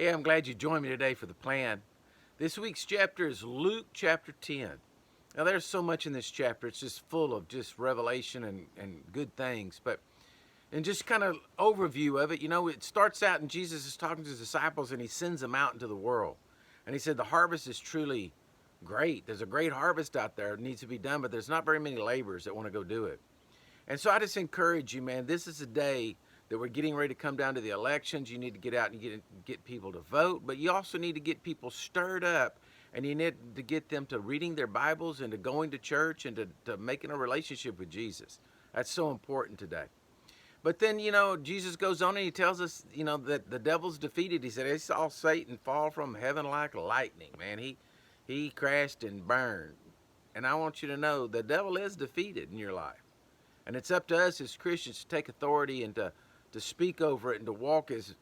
Hey, I'm glad you joined me today for the plan. This week's chapter is Luke chapter 10. Now, there's so much in this chapter. It's just full of just revelation and good things. And just kind of overview of it, it starts out and Jesus is talking to his disciples and he sends them out into the world. And he said, the harvest is truly great. There's a great harvest out there. It needs to be done, but there's not very many laborers that want to go do it. And so I just encourage you, man, this is a day that we're getting ready to come down to the elections. You need to get out and get people to vote, but you also need to get people stirred up, and you need to get them to reading their Bibles and to going to church and to making a relationship with Jesus. That's so important today. But then, Jesus goes on and he tells us, that the devil's defeated. He said, he saw Satan fall from heaven like lightning, man. He crashed and burned. And I want you to know the devil is defeated in your life. And it's up to us as Christians to take authority and to speak over it and to walk as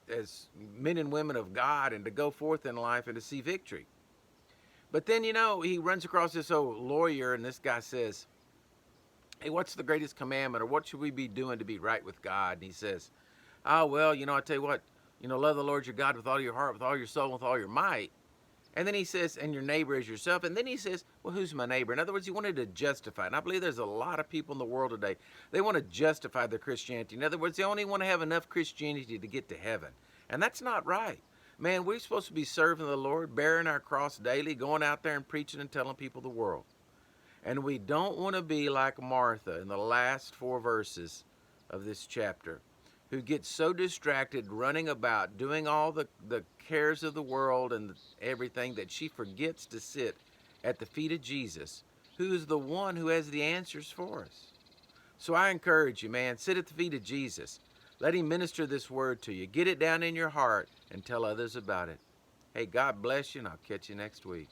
men and women of God and to go forth in life and to see victory. But then, he runs across this old lawyer and this guy says, hey, what's the greatest commandment, or what should we be doing to be right with God? And he says, oh, well, I tell you what, love the Lord your God with all your heart, with all your soul, with all your might. And then he says, and your neighbor is yourself. And then he says, well, who's my neighbor? In other words, he wanted to justify. And I believe there's a lot of people in the world today, they want to justify their Christianity. In other words, they only want to have enough Christianity to get to heaven. And that's not right. Man, we're supposed to be serving the Lord, bearing our cross daily, going out there and preaching and telling people the world. And we don't want to be like Martha in the last 4 verses of this chapter, who gets so distracted running about, doing all the cares of the world and everything, that she forgets to sit at the feet of Jesus, who is the one who has the answers for us. So I encourage you, man, sit at the feet of Jesus. Let him minister this word to you. Get it down in your heart and tell others about it. Hey, God bless you, and I'll catch you next week.